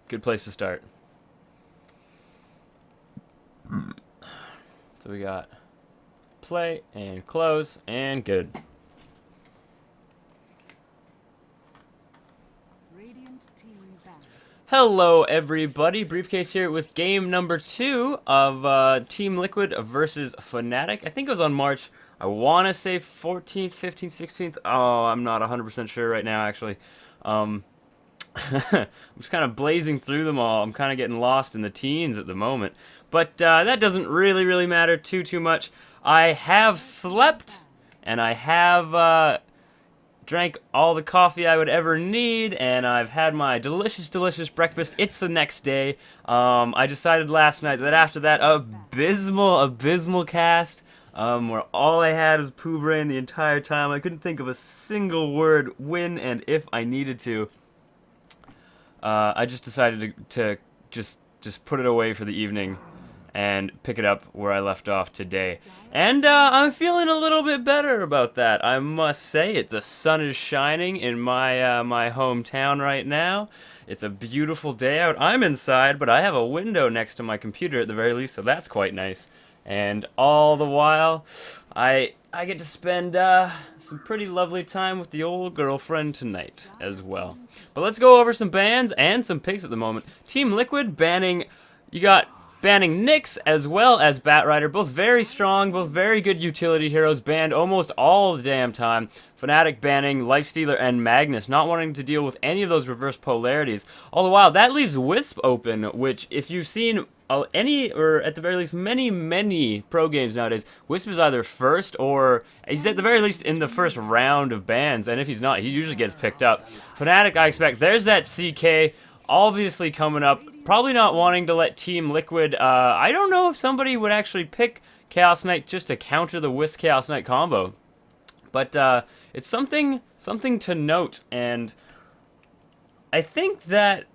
Good place to start. So we got play and close and good. Hello everybody, Briefcase here with game number 2 of Team Liquid versus Fnatic. I think it was on March, I want to say 14th, 15th, 16th. Oh, I'm not 100% sure right now actually. I'm just kind of blazing through them all. I'm kind of getting lost in the teens at the moment. But that doesn't really matter too much. I have slept, and I have drank all the coffee I would ever need, and I've had my delicious breakfast. It's the next day. I decided last night that after that abysmal cast, where all I had was poo brain the entire time, I couldn't think of a single word when and if I needed to. I just decided to just put it away for the evening and pick it up where I left off today. And I'm feeling a little bit better about that, I must say it. The sun is shining in my my hometown right now. It's a beautiful day out. I'm inside, but I have a window next to my computer at the very least, so that's quite nice. And all the while, I get to spend some pretty lovely time with the old girlfriend tonight as well. But let's go over some bans and some picks at the moment. Team Liquid banning, you got banning Nyx as well as Batrider, both very strong, both very good utility heroes, banned almost all the damn time. Fnatic banning Lifestealer and Magnus, not wanting to deal with any of those reverse polarities. All the while, that leaves Wisp open, which if you've seen any, or at the very least many pro games nowadays, Wisp is either first or he's at the very least in the first round of bans, and if he's not, he usually gets picked up. Fnatic, I expect, there's that CK obviously coming up, probably not wanting to let Team Liquid, I don't know if somebody would actually pick Chaos Knight just to counter the Wisp Chaos Knight combo, but it's something to note, and I think that,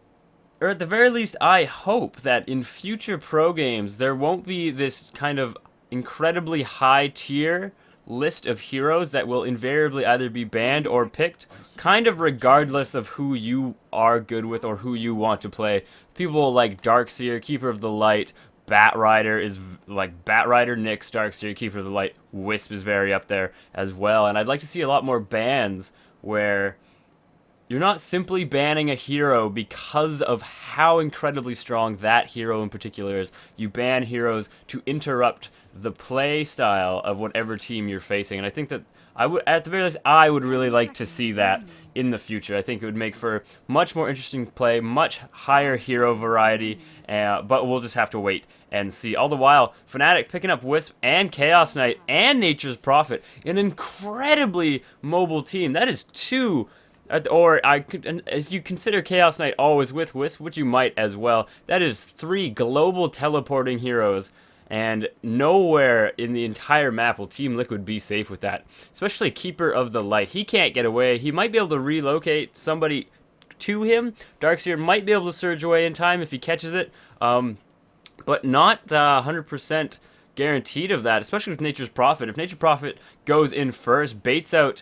or at the very least, I hope that in future pro games, there won't be this kind of incredibly high tier list of heroes that will invariably either be banned or picked, kind of regardless of who you are good with or who you want to play. People like Darkseer, Keeper of the Light, Batrider is like Batrider, Nyx, Darkseer, Keeper of the Light, Wisp is very up there as well, and I'd like to see a lot more bans where you're not simply banning a hero because of how incredibly strong that hero in particular is. You ban heroes to interrupt the play style of whatever team you're facing. And I think that I would, at the very least, I would really like to see that in the future. I think it would make for much more interesting play, much higher hero variety, but we'll just have to wait and see. All the while, Fnatic picking up Wisp and Chaos Knight and Nature's Prophet, an incredibly mobile team. That is two. Or if you consider Chaos Knight always with Wisp, which you might as well, that is 3 global teleporting heroes, and nowhere in the entire map will Team Liquid be safe with that. Especially Keeper of the Light. He can't get away. He might be able to relocate somebody to him. Darkseer might be able to surge away in time if he catches it, but not 100% guaranteed of that, especially with Nature's Prophet. If Nature's Prophet goes in first, baits out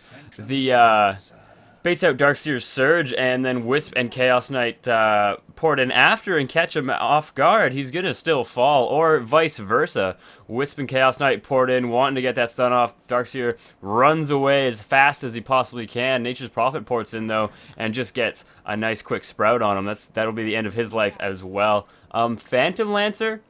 Darkseer's Surge, and then Wisp and Chaos Knight port in after and catch him off guard, he's gonna still fall, or vice versa. Wisp and Chaos Knight port in, wanting to get that stun off. Darkseer runs away as fast as he possibly can. Nature's Prophet ports in, though, and just gets a nice quick sprout on him. That'll be the end of his life as well. Phantom Lancer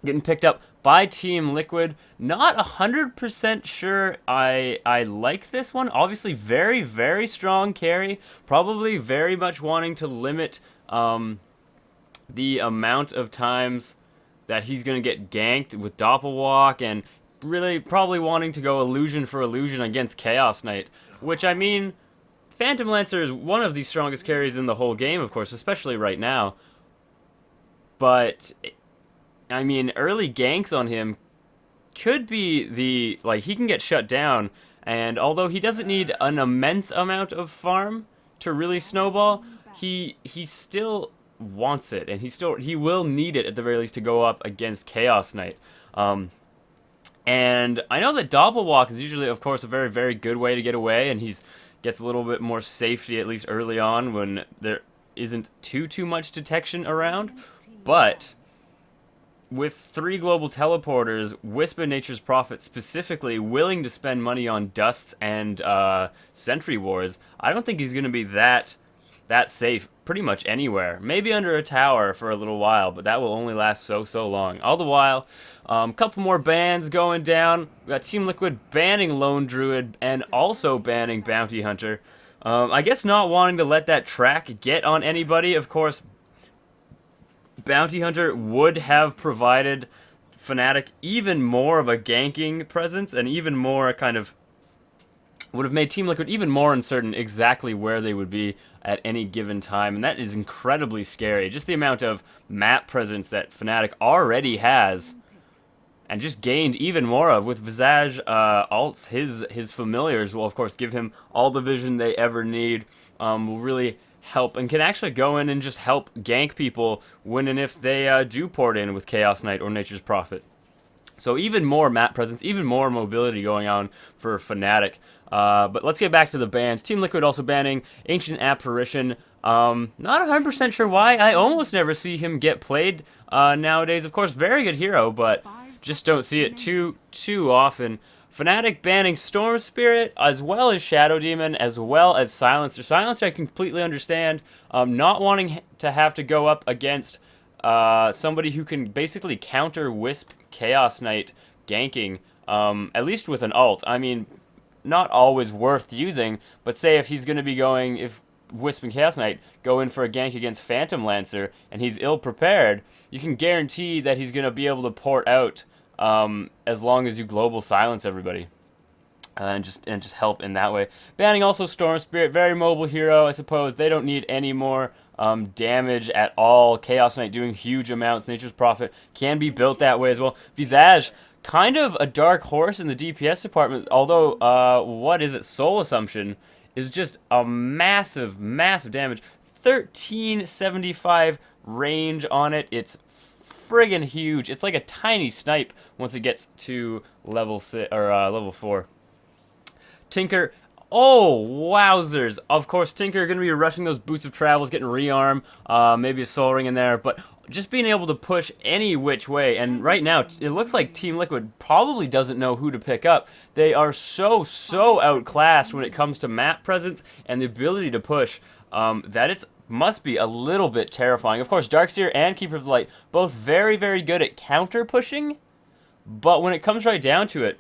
getting picked up by Team Liquid. Not 100% sure I like this one. Obviously very strong carry. Probably very much wanting to limit the amount of times that he's going to get ganked with Doppelwalk, and really probably wanting to go illusion for illusion against Chaos Knight. Which, I mean, Phantom Lancer is one of the strongest carries in the whole game, of course, especially right now. But I mean, early ganks on him could be he can get shut down, and although he doesn't need an immense amount of farm to really snowball, he still wants it, and he will need it at the very least to go up against Chaos Knight. And I know that Doppelwalk is usually, of course, a very good way to get away, and he's gets a little bit more safety, at least early on, when isn't too much detection around, but with 3 global teleporters, Wisp and Nature's Prophet specifically willing to spend money on dusts and sentry wards, I don't think he's going to be that safe pretty much anywhere. Maybe under a tower for a little while, but that will only last so long. All the while, couple more bans going down. We got Team Liquid banning Lone Druid and also banning Bounty Hunter. I guess not wanting to let that track get on anybody. Of course, Bounty Hunter would have provided Fnatic even more of a ganking presence and even more kind of would have made Team Liquid even more uncertain exactly where they would be at any given time, and that is incredibly scary. Just the amount of map presence that Fnatic already has and just gained even more of with Visage alts. His familiars will of course give him all the vision they ever need, will really help and can actually go in and just help gank people when and if they do port in with Chaos Knight or Nature's Prophet. So even more map presence, even more mobility going on for Fnatic. But let's get back to the bans. Team Liquid also banning Ancient Apparition. Not 100% sure why. I almost never see him get played nowadays. Of course, very good hero, but just don't see it too often. Fnatic banning Storm Spirit, as well as Shadow Demon, as well as Silencer. Silencer I completely understand. Not wanting to have to go up against somebody who can basically counter Wisp Chaos Knight ganking, at least with an ult. I mean, not always worth using, but say if he's going to be going, if Wisp and Chaos Knight go in for a gank against Phantom Lancer and he's ill-prepared, you can guarantee that he's going to be able to port out as long as you global silence everybody. And just help in that way. Banning also Storm Spirit, very mobile hero, I suppose. They don't need any more damage at all. Chaos Knight doing huge amounts. Nature's Prophet can be built that way as well. Visage, kind of a dark horse in the DPS department, although, what is it? Soul Assumption is just a massive damage. 1375 range on it. It's friggin' huge. It's like a tiny snipe once it gets to level 4. Tinker, oh, wowzers. Of course, Tinker going to be rushing those Boots of Travels, getting rearm, maybe a Soul Ring in there, but just being able to push any which way. And right now, it looks like Team Liquid probably doesn't know who to pick up. They are so outclassed when it comes to map presence and the ability to push, that it must be a little bit terrifying. Of course, Darkseer and Keeper of the Light, both very good at counter pushing, but when it comes right down to it,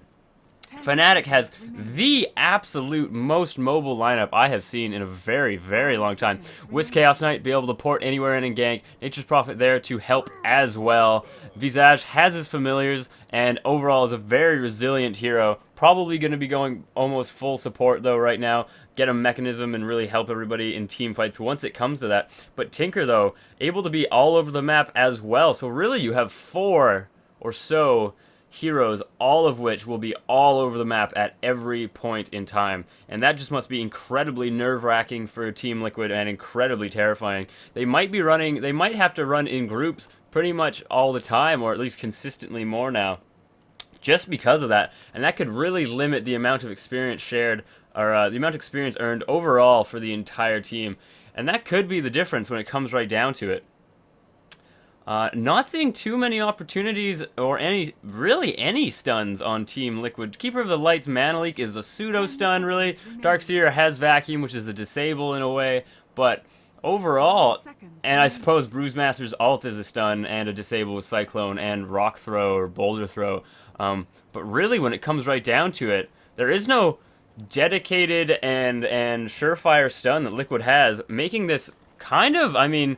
Fnatic has the absolute most mobile lineup I have seen in a very long time. Wisp Chaos Knight, be able to port anywhere in and gank. Nature's Prophet there to help as well. Visage has his familiars and overall is a very resilient hero. Probably going to be going almost full support though right now. Get a mechanism and really help everybody in team fights once it comes to that. But Tinker though, able to be all over the map as well. So really you have 4 or so heroes, all of which will be all over the map at every point in time. And that just must be incredibly nerve-wracking for Team Liquid and incredibly terrifying. They might have to run in groups pretty much all the time, or at least consistently more now, just because of that. And that could really limit the amount of experience shared, or the amount of experience earned overall for the entire team. And that could be the difference when it comes right down to it. Not seeing too many opportunities or really any stuns on Team Liquid. Keeper of the Light's Mana Leak is a pseudo stun, really. Darkseer has Vacuum, which is a disable in a way, but overall, and I suppose Bruisemaster's ult is a stun and a disable with Cyclone and Rock Throw or Boulder Throw. But really, when it comes right down to it, there is no dedicated and surefire stun that Liquid has, making this kind of, I mean,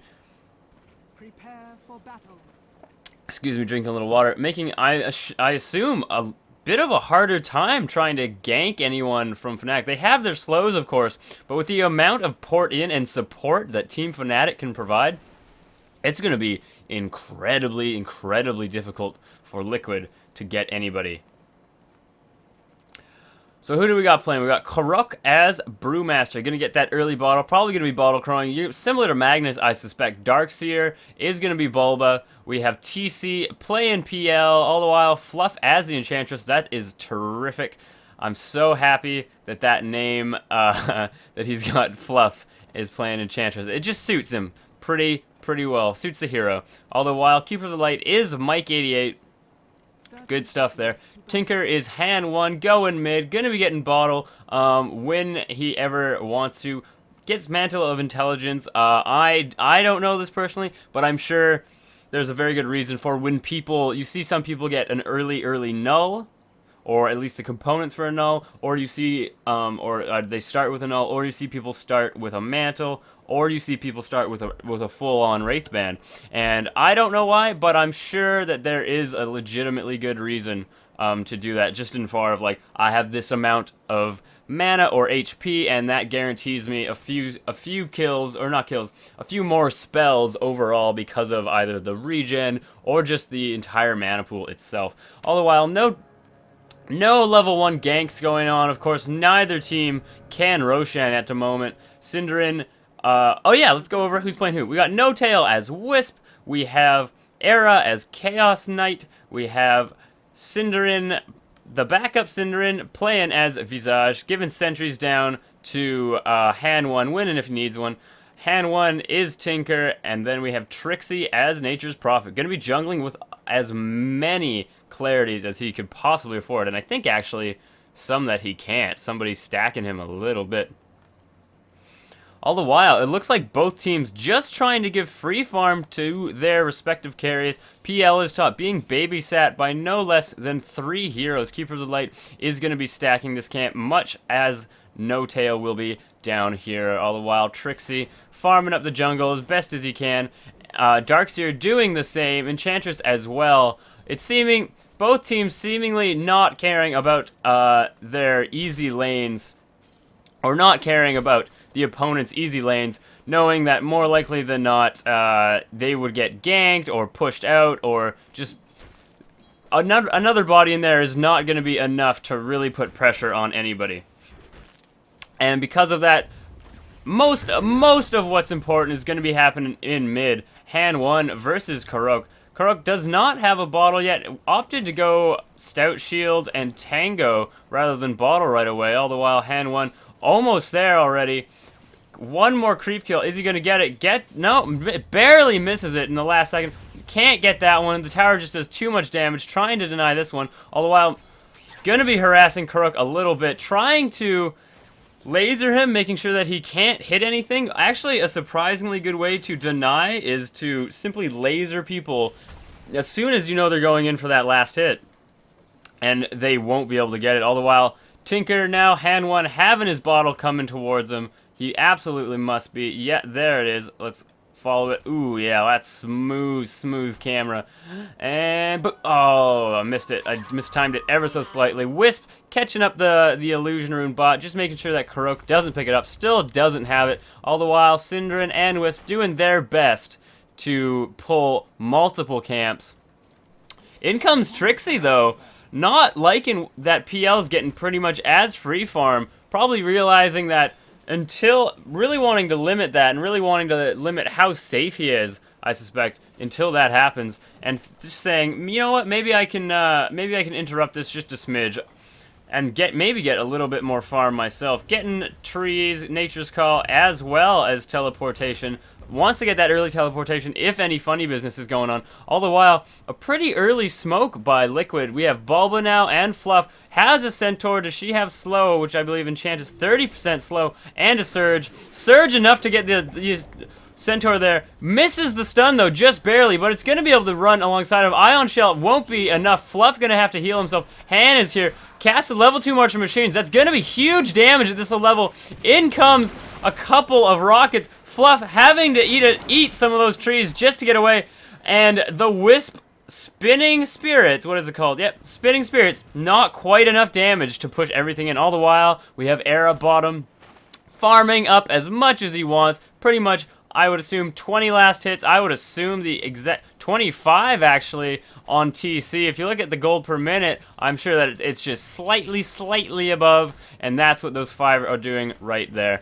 excuse me, drinking a little water, making, I assume, a bit of a harder time trying to gank anyone from Fnatic. They have their slows, of course, but with the amount of port in and support that Team Fnatic can provide, it's going to be incredibly difficult for Liquid to get anybody. So who do we got playing? We got Karuk as Brewmaster. Going to get that early bottle. Probably going to be bottle crowing. Similar to Magnus, I suspect. Darkseer is going to be Bulba. We have TC playing PL. All the while, Fluff as the Enchantress. That is terrific. I'm so happy that name, that he's got Fluff is playing Enchantress. It just suits him pretty well. Suits the hero. All the while, Keeper of the Light is Mike88. Good stuff there. Tinker is hand 1, going mid, gonna be getting bottle when he ever wants to. Gets Mantle of Intelligence. I don't know this personally, but I'm sure there's a very good reason for when you see some people get an early null, or at least the components for a null, or you see, they start with a null, or you see people start with a mantle, or you see people start with a full-on Wraith Band. And I don't know why, but I'm sure that there is a legitimately good reason to do that, just in far of like, I have this amount of mana or HP, and that guarantees me a few kills, or not kills, a few more spells overall because of either the regen or just the entire mana pool itself. All the while, no level 1 ganks going on. Of course, neither team can Roshan at the moment. Synderen, oh yeah, let's go over who's playing who. We got NOtail as Wisp. We have Era as Chaos Knight. We have Synderen, the backup Synderen, playing as Visage, giving sentries down to hand 1, winning if he needs one. Hand 1 is Tinker, and then we have Trixie as Nature's Prophet. Going to be jungling with as many clarities as he could possibly afford, and I think actually some that he can't. Somebody's stacking him a little bit. All the while, it looks like both teams just trying to give free farm to their respective carries. PL is top, being babysat by no less than 3 heroes. Keeper of the Light is going to be stacking this camp, much as NOtail will be down here. All the while, Trixie farming up the jungle as best as he can. Darkseer doing the same, Enchantress as well. It's seeming, both teams seemingly not caring about their easy lanes, or not caring about the opponent's easy lanes, knowing that more likely than not, they would get ganked or pushed out, or just another body in there is not going to be enough to really put pressure on anybody. And because of that, most of what's important is going to be happening in mid. Hand 1 versus Karok. Karok does not have a bottle yet. Opted to go Stout Shield and Tango rather than bottle right away. All the while, hand 1 almost there already. One more creep kill. Is he going to get it? No, it barely misses it in the last second. Can't get that one. The tower just does too much damage. Trying to deny this one. All the while, going to be harassing Karok a little bit. Trying to laser him, making sure that he can't hit anything. Actually, a surprisingly good way to deny is to simply laser people as soon as you know they're going in for that last hit. And they won't be able to get it. All the while, Tinker now, hand 1, having his bottle coming towards him. He absolutely must be. Yeah, there it is. Let's follow it. Ooh, yeah, that's smooth camera. And, but, oh, I missed it. I mistimed it ever so slightly. Wisp catching up the illusion rune bot, just making sure that Karok doesn't pick it up. Still doesn't have it. All the while, Synderen and Wisp doing their best to pull multiple camps. In comes Trixie, though. Not liking that PL's getting pretty much as free farm. Probably realizing that until really wanting to limit that and really wanting to limit how safe he is, I suspect, until that happens, and just saying, you know what, maybe I can interrupt this just a smidge and maybe get a little bit more farm myself. Getting trees, Nature's Call, as well as teleportation. Wants to get that early teleportation if any funny business is going on. All the while, a pretty early smoke by Liquid. We have Bulba now, and Fluff has a Centaur. Does she have slow, which I believe Enchant is 30% slow, and a Surge. Surge enough to get the Centaur there. Misses the stun, though, just barely, but it's going to be able to run alongside of Ion Shell. Won't be enough. Fluff going to have to heal himself. Han is here. Cast a level 2 March of Machines. That's going to be huge damage at this level. In comes a couple of rockets. Fluff having to eat some of those trees just to get away. And the Wisp Spinning Spirits, what is it called? Yep, Spinning Spirits. Not quite enough damage to push everything in. All the while, we have Era bottom farming up as much as he wants. Pretty much, I would assume 20 last hits. I would assume the exact 25 actually on TC. If you look at the gold per minute, I'm sure that it's just slightly above, and that's what those 5 are doing right there.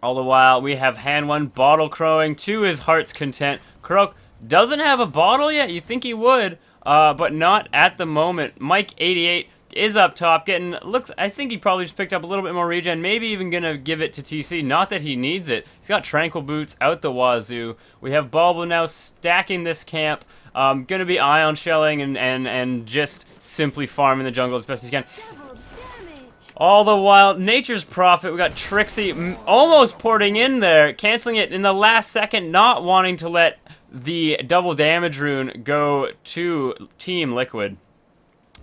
All the while, we have hand 1 bottle crowing to his heart's content. Karok doesn't have a bottle yet. You think he would, but not at the moment. Mike88 is up top, I think he probably just picked up a little bit more regen, maybe even gonna give it to TC, not that he needs it. He's got Tranquil Boots out the wazoo. We have Bulba now stacking this camp, gonna be ion shelling and just simply farming the jungle as best as he can. All the while, Nature's Prophet, we got Trixie almost porting in there, canceling it in the last second, not wanting to let the double damage rune go to Team Liquid.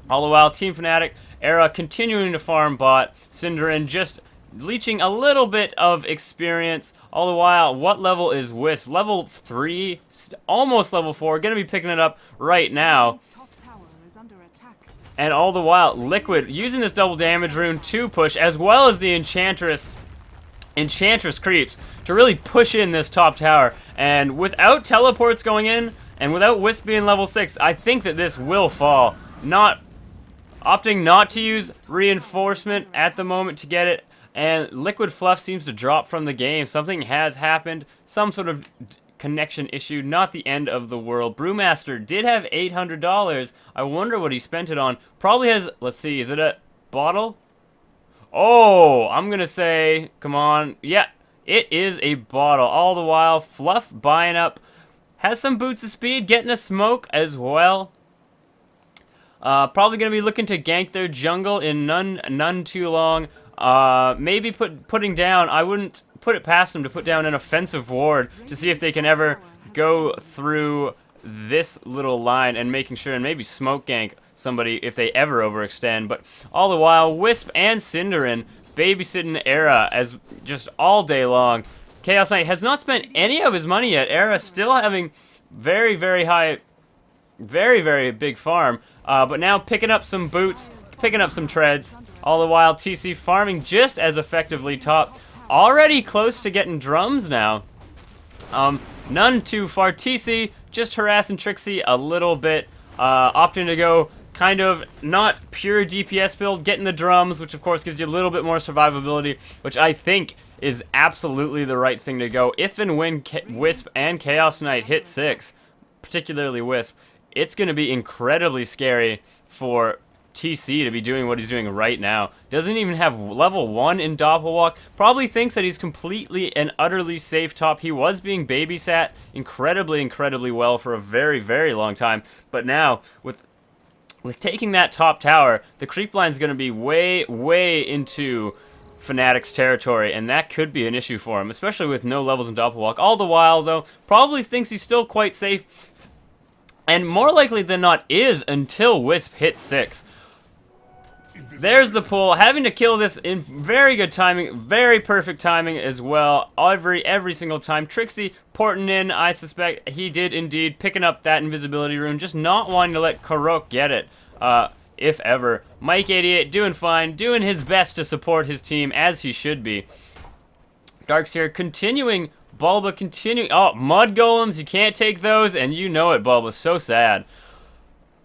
All the while, Team Fnatic, Era continuing to farm bot, Cinderin just leeching a little bit of experience. All the while, what level is Wisp? Level 3, almost level 4, gonna be picking it up right now. And all the while, Liquid using this double damage rune to push, as well as the Enchantress creeps to really push in this top tower. And without teleports going in, and without Wisp being level 6, I think that this will fall. Opting not to use reinforcement at the moment to get it, and Liquid Fluff seems to drop from the game. Something has happened, some sort of connection issue, not the end of the world. Brewmaster did have $800. I wonder what he spent it on. Probably has, let's see, is it a bottle? Oh, I'm gonna say, come on, yeah, it is a bottle. All the while, Fluff buying up, has some boots of speed, getting a smoke as well. Probably going to be looking to gank their jungle in none too long. Maybe putting down, I wouldn't put it past them to put down an offensive ward to see if they can ever go through this little line and making sure, and maybe smoke gank somebody if they ever overextend. But all the while, Wisp and Cinderin babysitting Era as just all day long. Chaos Knight has not spent any of his money yet. Era still having very, very high, very, very big farm. But now picking up some boots, picking up some treads. All the while, TC farming just as effectively top. Already close to getting drums now. None too far. TC just harassing Trixie a little bit. Opting to go kind of not pure DPS build, getting the drums, which of course gives you a little bit more survivability, which I think is absolutely the right thing to go. If and when Wisp and Chaos Knight hit 6, particularly Wisp, it's going to be incredibly scary for TC to be doing what he's doing right now. Doesn't even have level 1 in Doppelwalk. Probably thinks that he's completely and utterly safe top. He was being babysat incredibly, incredibly well for a very, very long time. But now, with taking that top tower, the creep line is going to be way, way into Fnatic's territory, and that could be an issue for him, especially with no levels in Doppelwalk. All the while, though, probably thinks he's still quite safe. And more likely than not is until Wisp hits 6. There's the pull, having to kill this in very good timing, very perfect timing as well, every single time. Trixie porting in, I suspect he did indeed, picking up that invisibility rune, just not wanting to let Karok get it, if ever. Mike88 doing fine, doing his best to support his team, as he should be. Darkseer continuing, Bulba continuing. Oh, Mud Golems, you can't take those, and you know it, Bulba, so sad.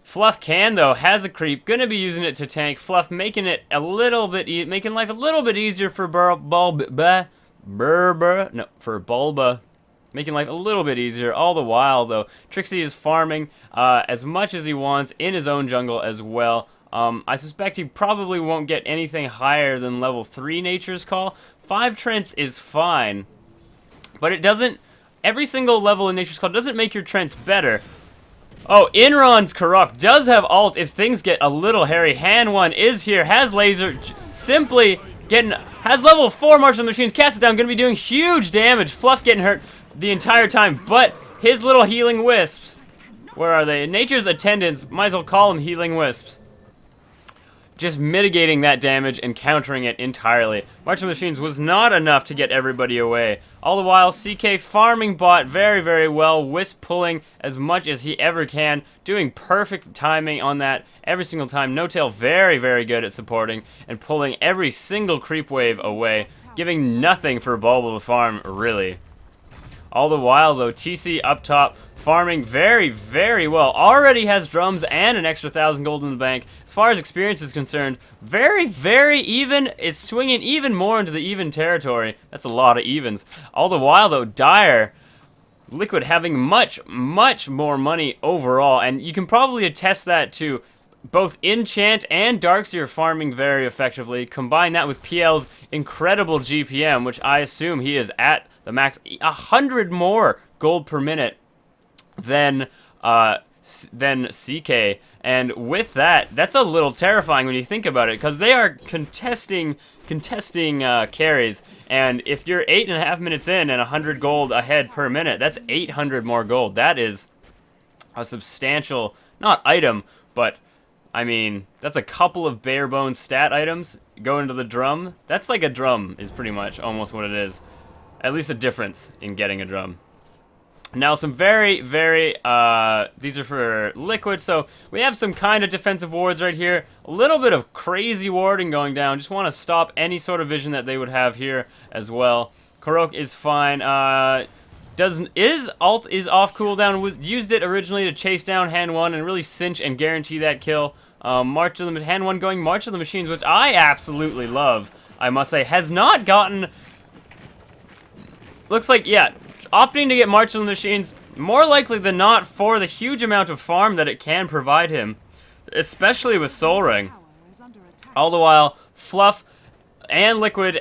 Fluff can, though, has a creep, gonna be using it to tank. Fluff making it a little bit, making life a little bit easier for Bulba. Making life a little bit easier. All the while, though, Trixie is farming as much as he wants in his own jungle as well. I suspect he probably won't get anything higher than level 3 Nature's Call. 5 Trents is fine, but it doesn't, every single level in Nature's Call doesn't make your Trents better. Oh, Inron's Karok does have ult if things get a little hairy. Han1 is here, has laser, simply getting, has level 4 Martial Machines, casts it down, gonna be doing huge damage. Fluff getting hurt the entire time, but his little healing wisps, where are they? Nature's Attendants, might as well call them healing wisps. Just mitigating that damage and countering it entirely. Martial Machines was not enough to get everybody away. All the while, CK farming bot very, very well. Wisp pulling as much as he ever can. Doing perfect timing on that every single time. NOtail very, very good at supporting and pulling every single creep wave away. Giving nothing for Bulba to farm, really. All the while, though, TC up top, farming very, very well. Already has drums and an extra 1,000 gold in the bank. As far as experience is concerned, very, very even. It's swinging even more into the even territory. That's a lot of evens. All the while, though, Dire, Liquid having much, much more money overall. And you can probably attest that to both Enchant and Darkseer farming very effectively. Combine that with PL's incredible GPM, which I assume he is at the max, 100 more gold per minute than CK. And with that, that's a little terrifying when you think about it, because they are contesting carries, and if you're 8.5 minutes in and 100 gold ahead per minute, that's 800 more gold. That is a substantial, not item, but I mean, that's a couple of bare bones stat items go into the drum. That's like a drum is pretty much almost what it is. At least a difference in getting a drum. Now some very, these are for Liquid, so we have some kind of defensive wards right here. A little bit of crazy warding going down. Just want to stop any sort of vision that they would have here as well. Karok is fine. Ult is off cooldown. Used it originally to chase down Hand 1 and really cinch and guarantee that kill. March of the Hand 1 going March of the Machines, which I absolutely love, I must say. Has not gotten... Looks like, yeah, opting to get March of the Machines, more likely than not for the huge amount of farm that it can provide him, especially with Soul Ring. All the while, Fluff and Karok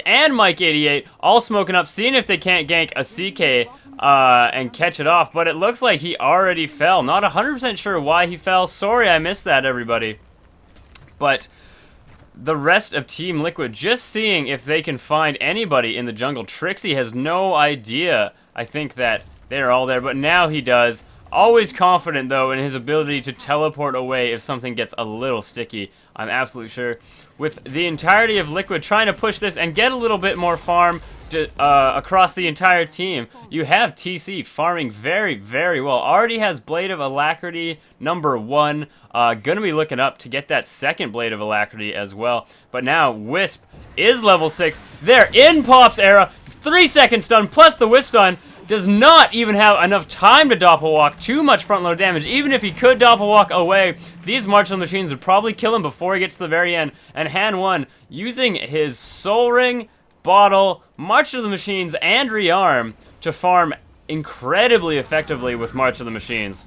and Mike88 all smoking up, seeing if they can't gank a CK and catch it off, but it looks like he already fell. Not 100% sure why he fell. Sorry I missed that, everybody. But the rest of Team Liquid just seeing if they can find anybody in the jungle. Trixie has no idea, I think, that they're all there, but now he does. Always confident, though, in his ability to teleport away if something gets a little sticky. I'm absolutely sure. With the entirety of Liquid trying to push this and get a little bit more farm to, across the entire team, you have TC farming very, very well. Already has Blade of Alacrity #1. Gonna be looking up to get that second Blade of Alacrity as well. But now Wisp is level 6. They're in Pop's era. 3-second stun plus the Wisp stun. Does not even have enough time to doppelwalk. Too much front load damage. Even if he could doppelwalk away, these martial machines would probably kill him before he gets to the very end. And Han 1 using his Soul Ring, Bottle, March of the Machines, and Rearm to farm incredibly effectively with March of the Machines.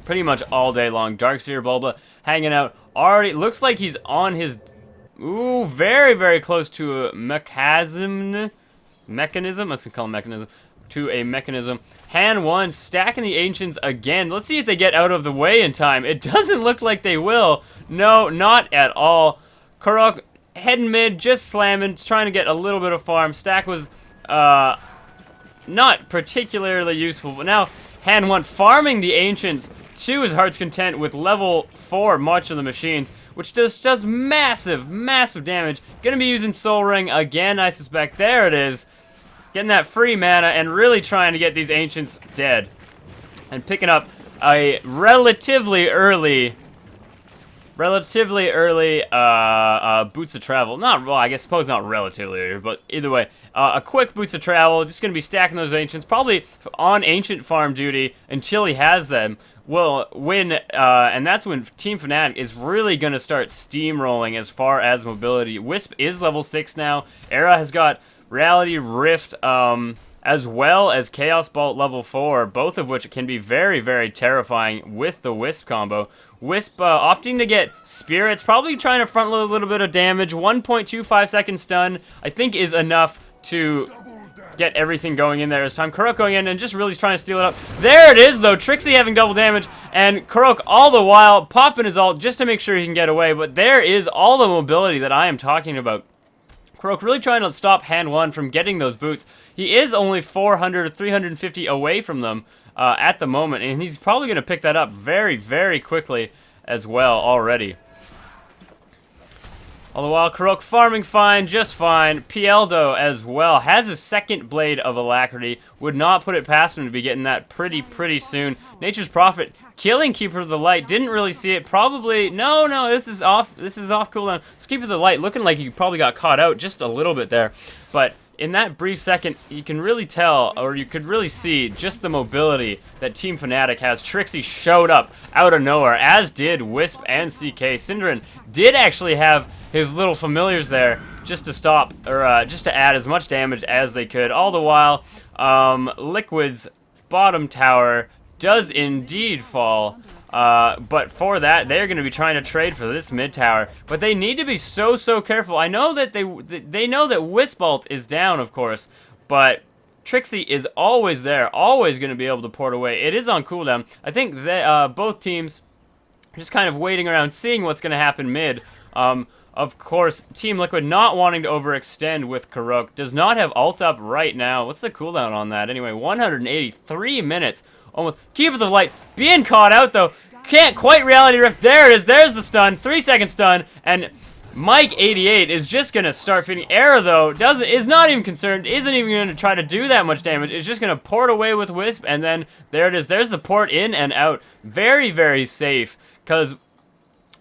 Pretty much all day long. Darkseer Bulba hanging out. Already looks like he's on his... Ooh, very, very close to a mechanism. Let's call him mechanism. To a mechanism. Han 1 stacking the Ancients again. Let's see if they get out of the way in time. It doesn't look like they will. No, not at all. Karok heading mid, just slamming, trying to get a little bit of farm. Stack was not particularly useful, but now Han 1 farming the Ancients to his heart's content with level 4 March of the Machines, which does massive, massive damage. Gonna be using Soul Ring again, I suspect. There it is. Getting that free mana and really trying to get these Ancients dead. And picking up a relatively early Boots of Travel. Not, well, I suppose not relatively early, but either way, a quick Boots of Travel. Just going to be stacking those Ancients, probably on Ancient farm duty until he has them. Will win, and that's when Team Fnatic is really going to start steamrolling as far as mobility. Wisp is level 6 now. Era has got Reality Rift, as well as Chaos Bolt level 4, both of which can be very, very terrifying with the Wisp combo. Wisp opting to get Spirits, probably trying to front load a little bit of damage. 1.25 second stun, I think, is enough to get everything going in there this time. Karok going in and just really trying to steal it up. There it is, though. Trixie having double damage, and Karok all the while popping his ult just to make sure he can get away. But there is all the mobility that I am talking about. Karok really trying to stop Han 1 from getting those boots. He is only 400 or 350 away from them at the moment, and he's probably going to pick that up very, very quickly as well already. All the while, Karok farming fine, just fine. PL, though, as well, has his second Blade of Alacrity. Would not put it past him to be getting that pretty soon. Nature's Prophet killing Keeper of the Light. Didn't really see it. Probably, no, this is off cooldown. So Keeper of the Light looking like he probably got caught out just a little bit there. But in that brief second, you can really tell, or you could really see just the mobility that Team Fnatic has. Trixie showed up out of nowhere, as did Wisp and CK. Synderen did actually have his little familiars there just to stop, or just to add as much damage as they could. All the while, Liquid's bottom tower does indeed fall. But for that, they're going to be trying to trade for this mid tower. But they need to be so careful. I know that they know that Wisp ult is down, of course, but Trixie is always there, always going to be able to port away. It is on cooldown. I think that both teams are just kind of waiting around, seeing what's going to happen mid. Of course, Team Liquid not wanting to overextend with Karok. Does not have ult up right now. What's the cooldown on that? Anyway, 183 minutes. Almost. Keep it the light. Being caught out, though. Can't quite reality rift. There it is. There's the stun. 3-second stun. And Mike88 is just going to start feeding. Era, though, is not even concerned. Isn't even going to try to do that much damage. It's just going to port away with Wisp. And then there it is. There's the port in and out. Very safe. Because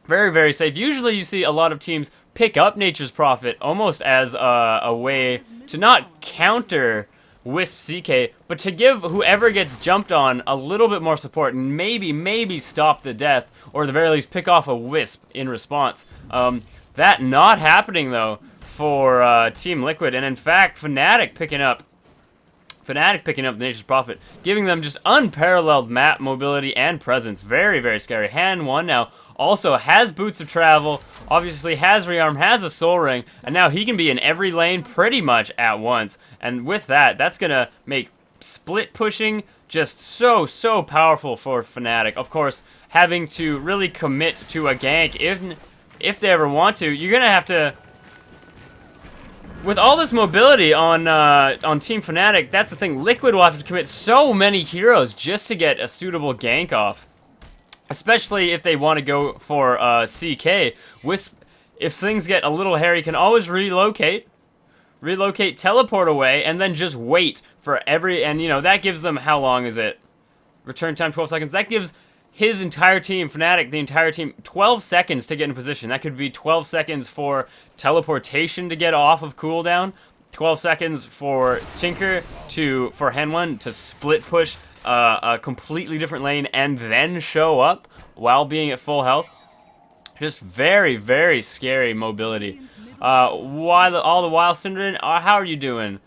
very safe. Usually you see a lot of teams pick up Nature's Prophet almost as a way to not counter Wisp CK, but to give whoever gets jumped on a little bit more support and maybe stop the death, or at the very least pick off a Wisp in response. That not happening though for Team Liquid, and in fact Fnatic picking up Nature's Prophet, giving them just unparalleled map mobility and presence. Very scary. Han 1 now also has Boots of Travel, obviously has Rearm, has a Soul Ring, and now he can be in every lane pretty much at once. And with that, that's going to make split pushing just so powerful for Fnatic. Of course, having to really commit to a gank if they ever want to, you're going to have to... With all this mobility on Team Fnatic, that's the thing. Liquid will have to commit so many heroes just to get a suitable gank off. Especially if they want to go for CK. Wisp, if things get a little hairy, can always relocate, teleport away, and then just wait for every... And, you know, that gives them... How long is it? Return time, 12 seconds. That gives his entire team, Fnatic, the entire team, 12 seconds to get in position. That could be 12 seconds for teleportation to get off of cooldown, 12 seconds for Tinker for Henwan to split push a completely different lane and then show up while being at full health. Just very scary mobility. All the while, Synderen, how are you doing?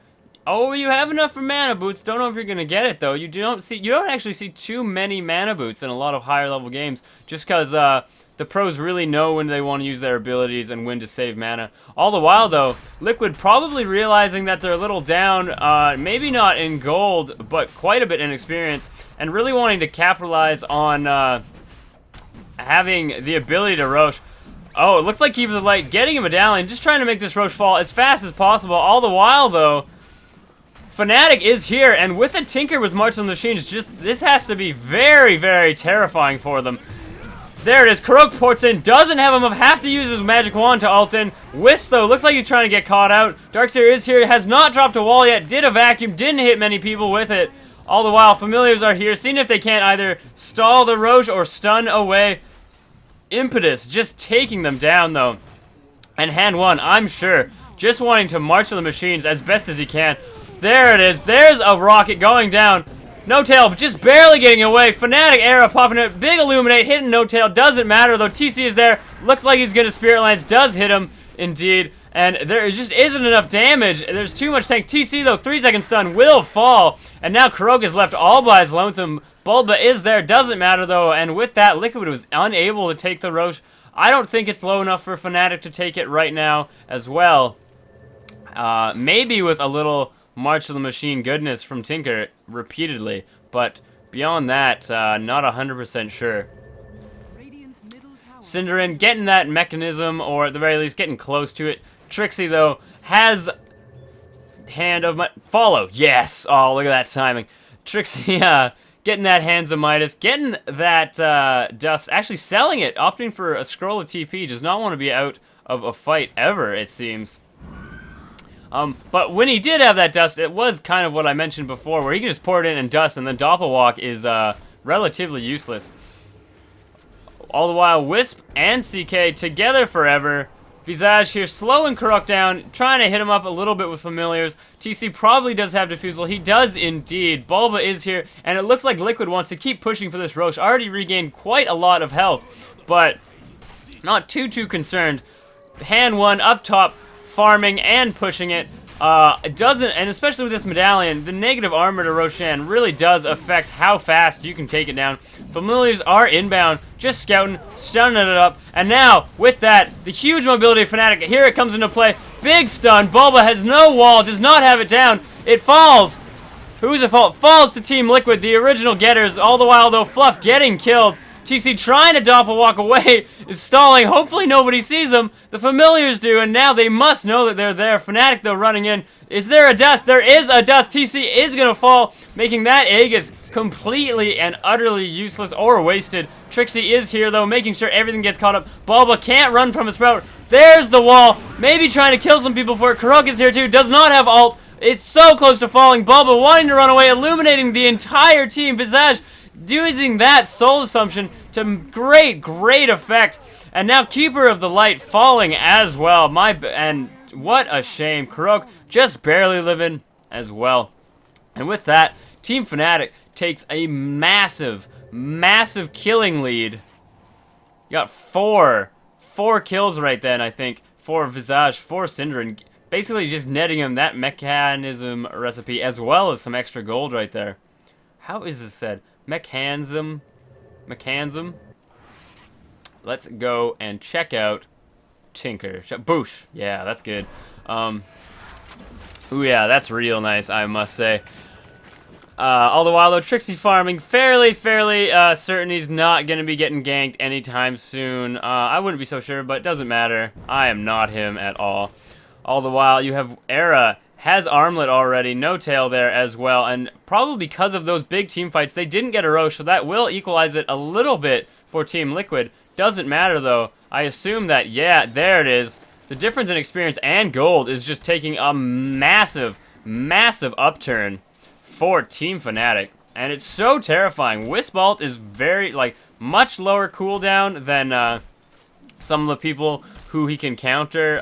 Oh, you have enough for mana boots. Don't know if you're gonna get it though. You don't actually see too many mana boots in a lot of higher level games, just because the pros really know when they want to use their abilities and when to save mana. All the while though, Liquid probably realizing that they're a little down, maybe not in gold, but quite a bit in experience, and really wanting to capitalize on having the ability to Roche. Oh, it looks like Keep the Light getting a medallion, just trying to make this Roche fall as fast as possible. All the while though, Fnatic is here, and with a Tinker with March17, this has to be very terrifying for them. There it is, Karok ports in, doesn't have enough, have to use his magic wand to ult in. Wisp though, looks like he's trying to get caught out. Darkseer is here, has not dropped a wall yet, did a vacuum, didn't hit many people with it. All the while, Familiars are here, seeing if they can't either stall the Roche or stun away. Impetus just taking them down though. And Han 1, I'm sure, just wanting to march to the machines as best as he can. There it is. There's a rocket going down. NOtail just barely getting away. Fnatic Era popping it. Big Illuminate hitting NOtail. Doesn't matter though. TC is there. Looks like he's going to Spirit Lance. Does hit him indeed. And there just isn't enough damage. There's too much tank. TC though, 3-second stun will fall. And now Karok is left all by his lonesome. Bulba is there. Doesn't matter though. And with that, Liquid was unable to take the Roche. I don't think it's low enough for Fnatic to take it right now as well. Maybe with a little March of the Machine goodness from Tinker repeatedly, but beyond that, not 100% sure. Synderen getting that mechanism, or at the very least getting close to it. Trixie though has Hand of follow. Yes. Oh, look at that timing. Trixie getting that Hands of Midas, getting that dust, actually selling it, opting for a scroll of TP. Does not want to be out of a fight ever, it seems. But when he did have that dust, it was kind of what I mentioned before, where he can just pour it in and dust, and then Doppelwalk is relatively useless. All the while, Wisp and CK together forever. Visage here slowing Karok down, trying to hit him up a little bit with Familiars. TC probably does have Diffusal. He does indeed. Bulba is here, and it looks like Liquid wants to keep pushing for this Roche. Already regained quite a lot of health, but not too concerned. Han 1 up top, farming and pushing it. It doesn't, and especially with this medallion, the negative armor to Roshan really does affect how fast you can take it down. Familiars are inbound, just scouting, stunning it up, and now, with that, the huge mobility of Fnatic, here it comes into play. Big stun, Bulba has no wall, does not have it down, it falls. Who's at fault? Falls to Team Liquid, the original getters, all the while though Fluff getting killed. TC trying to doppelwalk away, is stalling, hopefully nobody sees them. The familiars do, and now they must know that they're there. Fnatic though running in. Is there a dust? There is a dust. TC is gonna fall, making that Aegis completely and utterly useless or wasted. Trixie is here though, making sure everything gets caught up. Bulba can't run from his sprout. There's the wall, maybe trying to kill some people for it. Karuk is here too, does not have ult. It's so close to falling. Bulba wanting to run away, illuminating the entire team. Visage using that soul assumption to great effect. And now Keeper of the Light falling as well. And what a shame. Karuk just barely living as well. And with that, Team Fnatic takes a massive killing lead. You got four kills right then, I think. 4 Visage, 4 Syndra, and basically just netting him that mechanism recipe as well as some extra gold right there. How is this said? Mechanism. Let's go and check out Tinker. Boosh. Yeah, that's good. Ooh, yeah, that's real nice, I must say. All the while, though, Trixie farming fairly certain he's not going to be getting ganked anytime soon. I wouldn't be so sure, but it doesn't matter. I am not him at all. All the while, you have Era has Armlet already, NOtail there as well, and probably because of those big team fights, they didn't get a Roche, so that will equalize it a little bit for Team Liquid. Doesn't matter, though. I assume that, yeah, there it is. The difference in experience and gold is just taking a massive upturn for Team Fnatic, and it's so terrifying. Wisp ult is very, much lower cooldown than some of the people who he can counter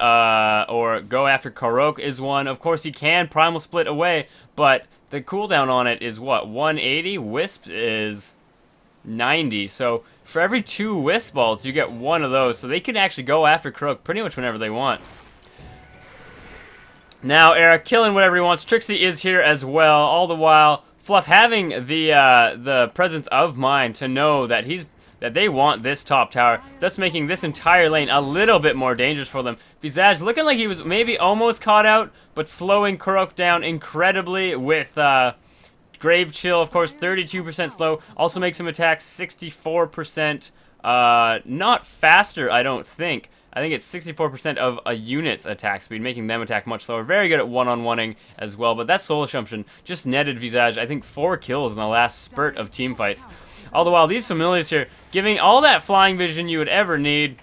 or go after. Karok is one. Of course, he can Primal Split away, but the cooldown on it is what, 180? Wisp is 90. So for every 2 Wisp ults, you get 1 of those. So they can actually go after Karok pretty much whenever they want. Now, Era killing whatever he wants. Trixie is here as well. All the while, Fluff having the presence of mind to know that they want this top tower, thus making this entire lane a little bit more dangerous for them. Visage looking like he was maybe almost caught out, but slowing Karok down incredibly with Grave Chill, of course, 32% slow. Also makes him attack 64%, not faster, I don't think. I think it's 64% of a unit's attack speed, making them attack much slower. Very good at one-on-oneing as well, but that Soul Assumption just netted Visage, I think, 4 kills in the last spurt of team fights. All the while, these familiars here, giving all that flying vision you would ever need.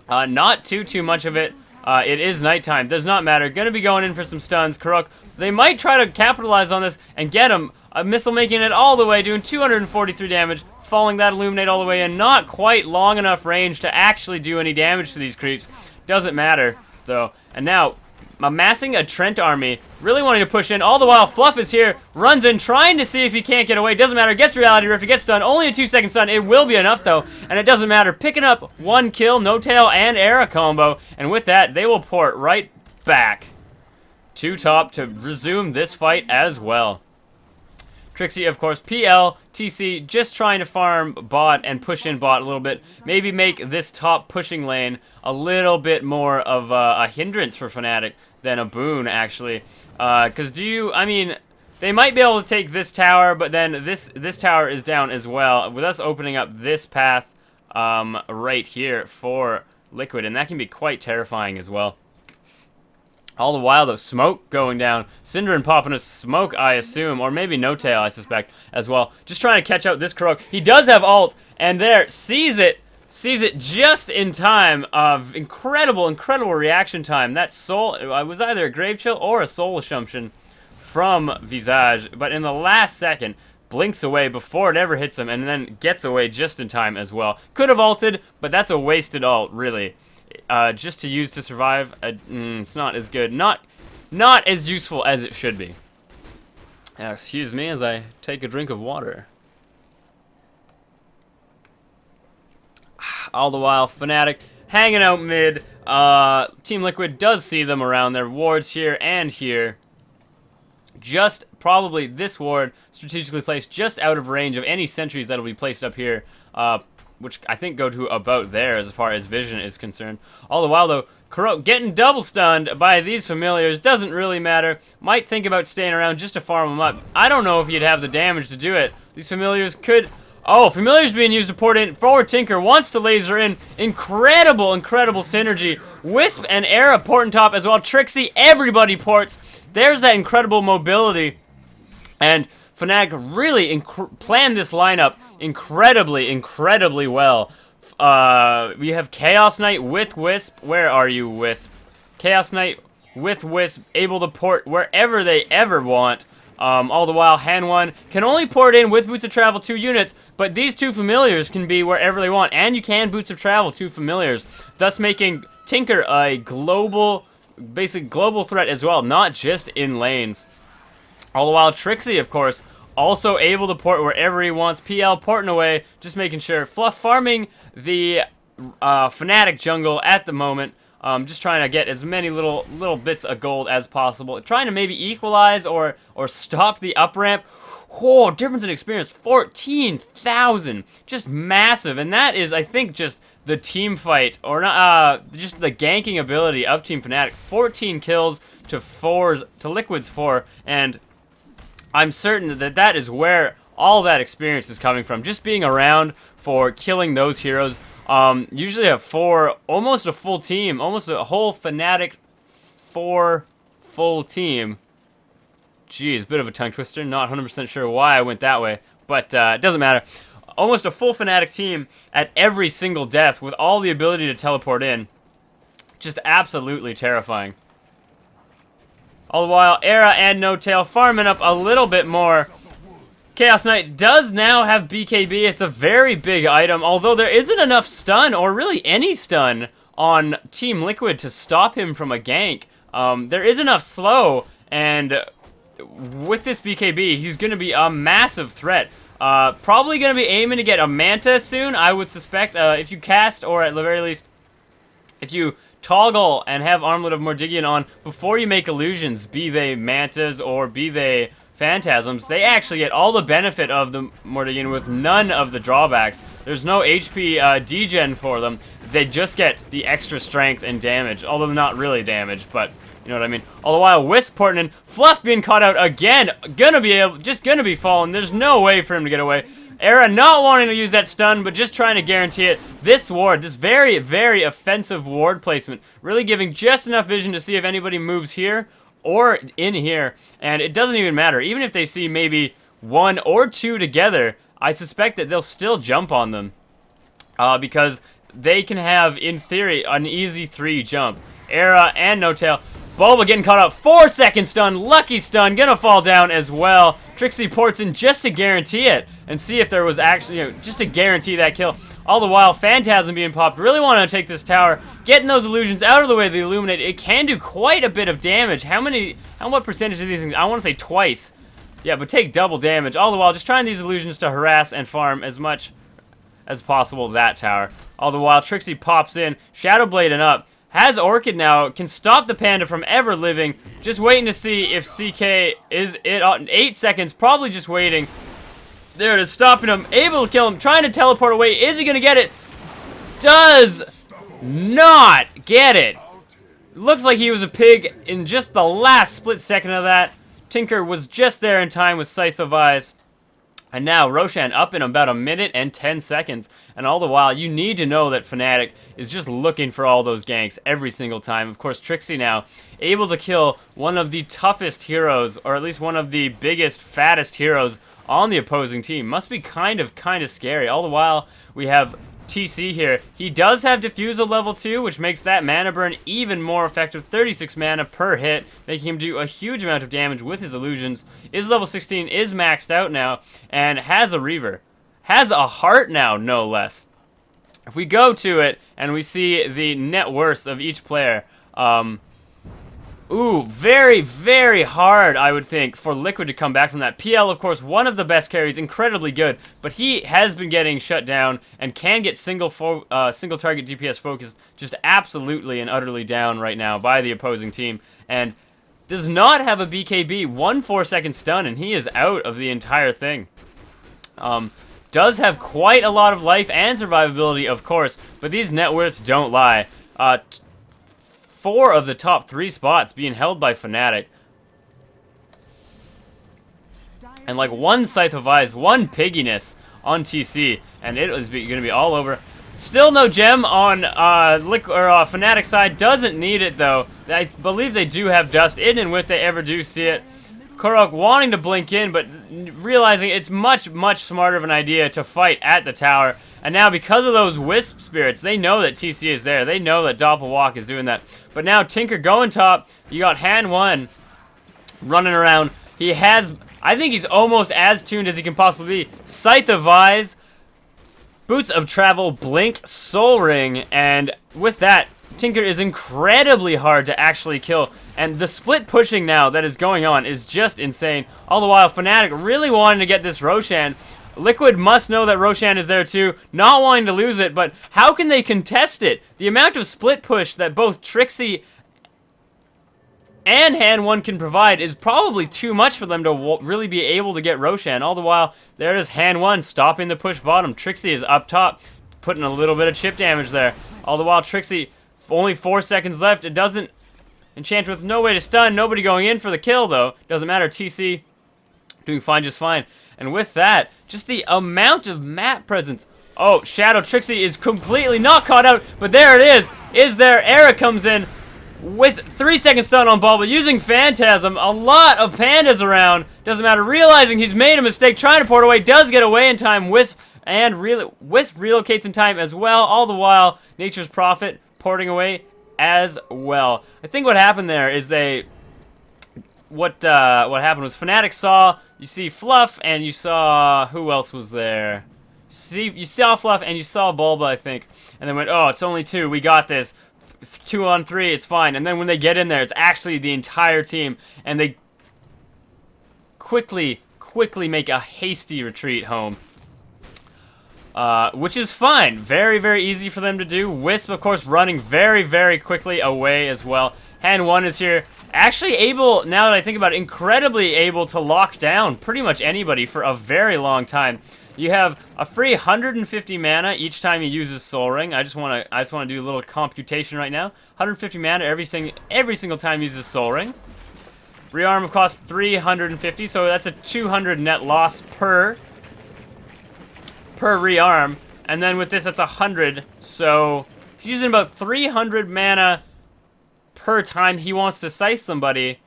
Not too much of it. It is nighttime. Does not matter. Gonna be going in for some stuns. Karuk, they might try to capitalize on this and get him. A missile making it all the way, doing 243 damage. Falling that Illuminate all the way in. Not quite long enough range to actually do any damage to these creeps. Doesn't matter, though. And now, amassing a Trent army, really wanting to push in. All the while, Fluff is here, runs in, trying to see if he can't get away. Doesn't matter, gets Reality Rift, gets stunned. Only a 2-second stun. It will be enough, though, and it doesn't matter. Picking up 1 kill, NOtail and Era combo, and with that, they will port right back to top to resume this fight as well. Trixie, of course, PL, TC, just trying to farm bot and push in bot a little bit. Maybe make this top pushing lane a little bit more of a hindrance for Fnatic than a boon, actually. Because they might be able to take this tower, but then this tower is down as well, with us opening up this path right here for Liquid, and that can be quite terrifying as well. All the while, though, smoke going down. Syndra popping a smoke, I assume, or maybe NOtail, I suspect, as well. Just trying to catch out this Karok. He does have ult, and there, sees it just in time of incredible reaction time. That soul, it was either a Grave Chill or a Soul Assumption from Visage, but in the last second, blinks away before it ever hits him, and then gets away just in time as well. Could have ulted, but that's a wasted ult, really. Just to use to survive, it's not as good, not as useful as it should be. Excuse me as I take a drink of water. All the while, Fnatic hanging out mid. Team Liquid does see them around their wards here and here. Just probably this ward strategically placed just out of range of any sentries that'll be placed up here, which I think go to about there as far as vision is concerned. All the while, though, Kuro getting double stunned by these familiars doesn't really matter. Might think about staying around just to farm them up. I don't know if you'd have the damage to do it. These familiars could... Oh, familiars being used to port in. Forward Tinker wants to laser in. Incredible, incredible synergy. Wisp and Era porting top as well. Trixie, everybody ports. There's that incredible mobility. And Fnatic really planned this lineup incredibly well. We have Chaos Knight with Wisp. Where are you, Wisp? Chaos Knight with Wisp, able to port wherever they ever want. All the while, Han1 can only port in with Boots of Travel 2 units, but these two familiars can be wherever they want, and you can Boots of Travel 2 familiars, thus making Tinker a basic global threat as well, not just in lanes. All the while, Trixie, of course, also able to port wherever he wants. PL porting away, just making sure. Fluff farming the Fnatic jungle at the moment. Just trying to get as many little bits of gold as possible. Trying to maybe equalize or stop the up ramp. Oh, difference in experience, 14,000. Just massive. And that is, I think, just the team fight, or not, just the ganking ability of Team Fnatic. 14 kills to Liquid's 4, and I'm certain that that is where all that experience is coming from. Just being around for killing those heroes. Usually have almost a full team, almost a whole Fnatic 4 full team. Geez, bit of a tongue twister. Not 100% sure why I went that way, but it doesn't matter. Almost a full Fnatic team at every single death with all the ability to teleport in. Just absolutely terrifying. All the while, Era and NOtail farming up a little bit more. Chaos Knight does now have BKB. It's a very big item, although there isn't enough stun, or really any stun, on Team Liquid to stop him from a gank. There is enough slow, and with this BKB, he's going to be a massive threat. Probably going to be aiming to get a Manta soon, I would suspect. If you cast, or at the very least, if you toggle and have Armlet of Mordigian on before you make illusions, be they Mantas or be they Phantasms, they actually get all the benefit of the Mordigian with none of the drawbacks. There's no HP degen for them. They just get the extra strength and damage, although not really damage, but you know what I mean. All the while, Wisp porting in, Fluff being caught out again, gonna be falling. There's no way for him to get away. Era not wanting to use that stun, but just trying to guarantee it. This ward, this very, very offensive ward placement, really giving just enough vision to see if anybody moves here or in here, and it doesn't even matter. Even if they see maybe one or two together, I suspect that they'll still jump on them, because they can have, in theory, an easy 3 jump. Era and NOtail. Bulba getting caught up. 4-second stun. Lucky stun. Gonna fall down as well. Trixie ports in just to guarantee it and see if there was actually, just to guarantee that kill. All the while, Phantasm being popped. Really want to take this tower. Getting those illusions out of the way of the Illuminate. It can do quite a bit of damage. What percentage of these things? I want to say twice. Yeah, but take double damage. All the while, just trying these illusions to harass and farm as much as possible that tower. All the while, Trixie pops in. Shadowblading up. Has Orchid now, can stop the Panda from ever living. Just waiting to see if CK is it on 8 seconds. Probably just waiting. There it is, stopping him. Able to kill him. Trying to teleport away. Is he going to get it? Does not get it. Looks like he was a pig in just the last split second of that. Tinker was just there in time with Scythe of Eyes. And now Roshan up in about 1 minute and 10 seconds. And all the while, you need to know that Fnatic is just looking for all those ganks every single time. Of course, Trixie now able to kill one of the toughest heroes, or at least one of the biggest, fattest heroes on the opposing team. Must be kind of scary. All the while, we have TC here. He does have Diffusal level 2, which makes that mana burn even more effective. 36 mana per hit, making him do a huge amount of damage with his illusions. Is level 16, is maxed out now, and has a Reaver. Has a heart now, no less. If we go to it, and we see the net worth of each player, Ooh, very, very hard, I would think, for Liquid to come back from that. PL, of course, one of the best carries, incredibly good, but he has been getting shut down and can get single target DPS focused just absolutely and utterly down right now by the opposing team, and does not have a BKB, 1 4-second stun, and he is out of the entire thing. Does have quite a lot of life and survivability, of course, but these net worths don't lie. 4 of the top 3 spots being held by Fnatic. And like 1 Scythe of Eyes, 1 Pigginess on TC, and it is going to be all over. Still no gem on Fnatic side. Doesn't need it though. I believe they do have Dust in and if they ever do see it. Kurok wanting to blink in, but realizing it's much, much smarter of an idea to fight at the tower. And now, because of those Wisp spirits, they know that TC is there. They know that Doppelwalk is doing that. But now, Tinker going top. You got Hand 1 running around. He has, I think he's almost as tuned as he can possibly be. Scythe of Eyes, Boots of Travel, Blink, Soul Ring, and with that, Tinker is incredibly hard to actually kill. And the split pushing now that is going on is just insane. All the while, Fnatic really wanting to get this Roshan. Liquid must know that Roshan is there too, not wanting to lose it, but how can they contest it? The amount of split push that both Trixie and Hand 1 can provide is probably too much for them to really be able to get Roshan. All the while, there is Hand 1 stopping the push bottom. Trixie is up top, putting a little bit of chip damage there. All the while, Trixie, only 4 seconds left. It doesn't enchant with no way to stun. Nobody going in for the kill, though. Doesn't matter. TC doing fine, just fine. And with that, just the amount of map presence. Oh, Shadow Trixie is completely not caught out, but there it is. Is there? Era comes in with 3-second stun on Bulba using Phantasm. A lot of pandas around. Doesn't matter. Realizing he's made a mistake, trying to port away, does get away in time. Wisp relocates in time as well. All the while, Nature's Prophet porting away as well. I think what happened there is what happened was Fnatic saw, you see Fluff, and you saw, who else was there? You saw Fluff, and you saw Bulba, I think. And they went, oh, it's only 2, we got this. 2 on 3, it's fine. And then when they get in there, it's actually the entire team. And they quickly make a hasty retreat home. Which is fine. Very, very easy for them to do. Wisp, of course, running very, very quickly away as well. Hand 1 is here. Actually able, now that I think about it, incredibly able to lock down pretty much anybody for a very long time. You have a free 150 mana each time he uses Soul Ring. I just want to do a little computation right now. 150 mana every single time he uses Soul Ring. Rearm costs 350, so that's a 200 net loss per rearm. And then with this, that's 100. So he's using about 300 mana per time he wants to scythe somebody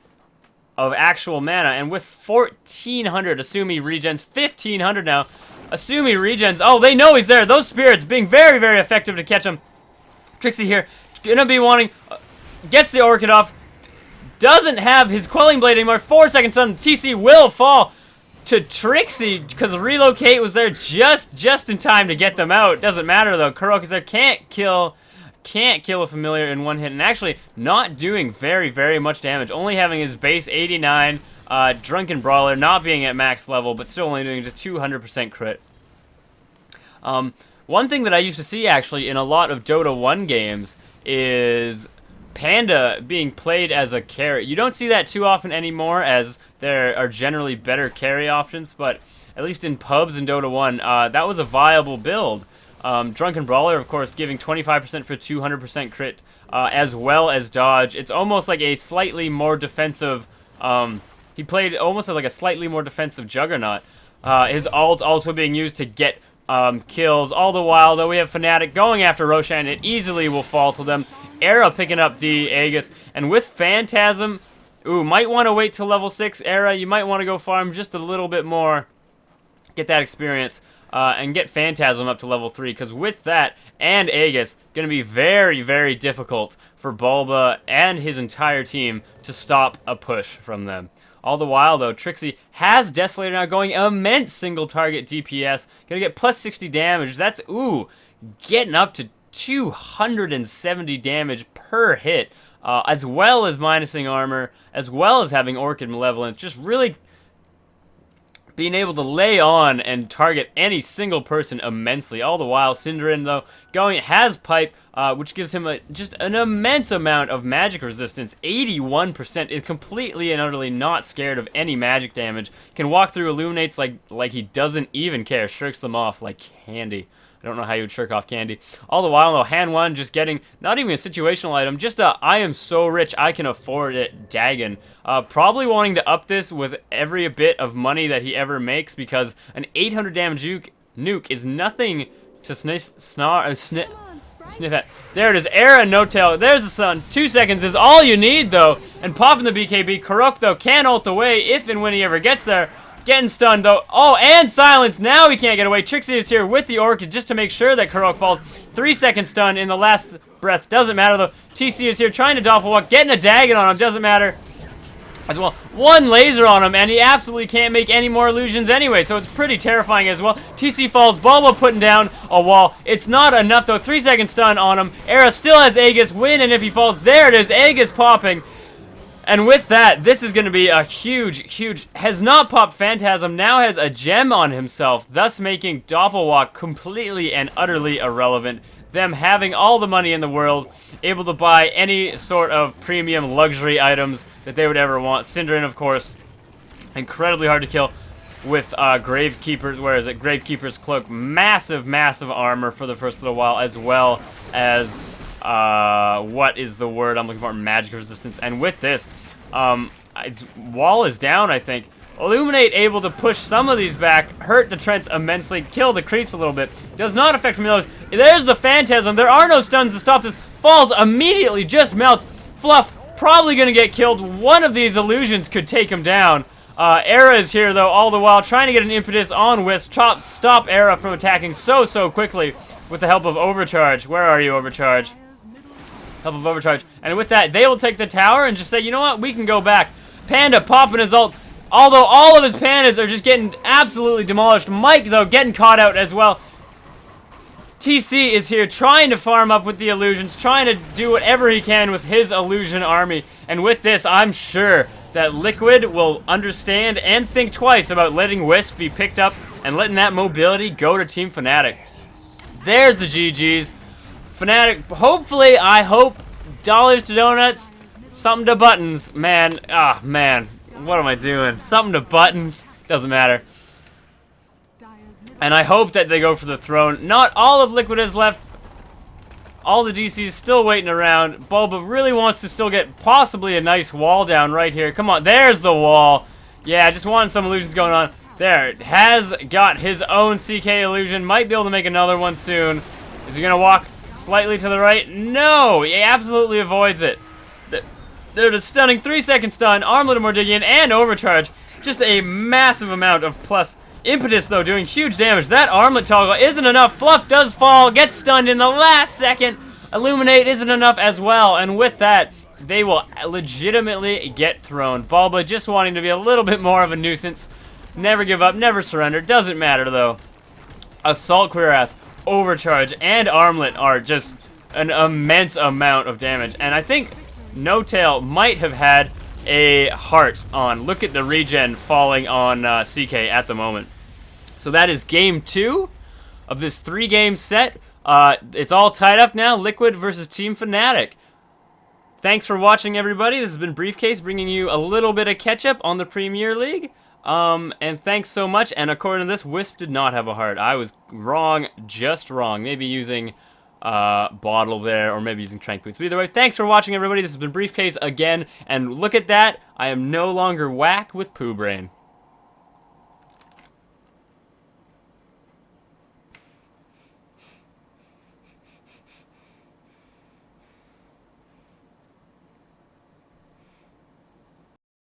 of actual mana. And with 1400, assume he regens 1500 now. Assume he regens. Oh, they know he's there. Those spirits being very, very effective to catch him. Trixie here, gonna be wanting, gets the Orchid off. Doesn't have his Quelling Blade anymore. 4-second stun. TC will fall to Trixie because Relocate was there just in time to get them out. Doesn't matter though. Kurok is there. Can't kill a familiar in one hit, and actually not doing very, very much damage. Only having his base 89. Drunken Brawler not being at max level, but still only doing a 200% crit. One thing that I used to see actually in a lot of Dota 1 games is Panda being played as a carry. You don't see that too often anymore, as there are generally better carry options, but at least in pubs in Dota 1, that was a viable build. Drunken Brawler, of course, giving 25% for 200% crit, as well as dodge. It's almost like a slightly more defensive, he played almost like a slightly more defensive Juggernaut. His ult also being used to get kills. All the while, though, we have Fnatic going after Roshan. It easily will fall to them. Era picking up the Aegis. And with Phantasm, ooh, might want to wait till level 6. Era, you might want to go farm just a little bit more. Get that experience. And get Phantasm up to level 3. Because with that and Aegis, going to be very, very difficult for Bulba and his entire team to stop a push from them. All the while, though, Trixie has Desolator now going immense single target DPS. Gonna get plus 60 damage. That's, ooh, getting up to 270 damage per hit. as well as minusing armor, as well as having Orchid Malevolence, just really being able to lay on and target any single person immensely. All the while, Synderen, though, has Pipe, which gives him just an immense amount of magic resistance. 81%, is completely and utterly not scared of any magic damage. Can walk through Illuminates like he doesn't even care. Shirks them off like candy. I don't know how you would shirk off candy. All the while, though, hand one just getting not even a situational item, just a I am so rich I can afford it Dagon. Probably wanting to up this with every bit of money that he ever makes, because an 800 damage nuke is nothing to sniff at. There it is, Era NOtail. There's the sun. 2 seconds is all you need, though. And popping the BKB. Karok, though, can ult away if and when he ever gets there. Getting stunned, though. Oh, and silence. Now he can't get away. Trixie is here with the Orchid just to make sure that Karok falls. 3-second stun in the last breath. Doesn't matter, though. TC is here trying to doppelwalk. Getting a Dagon on him. Doesn't matter as well. One laser on him, and he absolutely can't make any more illusions anyway, so it's pretty terrifying as well. TC falls. Bulba putting down a wall. It's not enough, though. 3-second stun on him. Era still has Aegis. Win, and if he falls, there it is. Aegis popping. And with that, this is going to be a huge, has not popped Phantasm, now has a gem on himself, thus making Doppelwalk completely and utterly irrelevant. Them having all the money in the world, able to buy any sort of premium luxury items that they would ever want. Synderen, of course, incredibly hard to kill with Gravekeeper's, where is it? Gravekeeper's Cloak, massive armor for the first little while, as well as what is the word I'm looking for? Magic resistance. And with this, wall is down, I think. Illuminate able to push some of these back, hurt the Trents immensely, kill the creeps a little bit. Does not affect Camille's. There's the Phantasm. There are no stuns to stop this. Falls immediately, just melts. Fluff probably going to get killed. One of these illusions could take him down. Era is here, though, all the while trying to get an impetus on Wisp. Stop Era from attacking so quickly with the help of Overcharge. Where are you, Overcharge? Help of Overcharge. And with that, they will take the tower and just say, you know what, we can go back. Panda popping his ult. Although all of his pandas are just getting absolutely demolished. Mike, though, getting caught out as well. TC is here trying to farm up with the illusions, trying to do whatever he can with his illusion army. And with this, I'm sure that Liquid will understand and think twice about letting Wisp be picked up and letting that mobility go to Team Fnatic. There's the GGs. Fnatic, hopefully, I hope, dollars to donuts, something to buttons. Man, what am I doing? Something to buttons, doesn't matter. And I hope that they go for the throne. Not all of Liquid is left. All the DCs still waiting around. Bulba really wants to still get possibly a nice wall down right here. Come on, there's the wall. Yeah, just wanting some illusions going on. There, has got his own CK illusion. Might be able to make another one soon. Is he going to walk slightly to the right? No, he absolutely avoids it. They're just stunning. 3-second stun, Armlet of Mordigian, and Overcharge. Just a massive amount of plus impetus, though, doing huge damage. That Armlet toggle isn't enough. Fluff does fall, gets stunned in the last second. Illuminate isn't enough as well, and with that, they will legitimately get thrown. Bulba just wanting to be a little bit more of a nuisance. Never give up, never surrender. Doesn't matter, though. Assault Cuirass, Overcharge, and Armlet are just an immense amount of damage. And I think NOtail might have had a heart on. Look at the regen falling on CK at the moment. So that is game 2 of this 3-game set. It's all tied up now. Liquid versus Team Fnatic. Thanks for watching, everybody. This has been Briefcase, bringing you a little bit of catch-up on the Premier League. And thanks so much. And according to this, Wisp did not have a heart. I was wrong, just wrong. Maybe using bottle there, or maybe using Trank Boots. But either way, thanks for watching, everybody. This has been Briefcase again. And look at that. I am no longer whack with Poo Brain.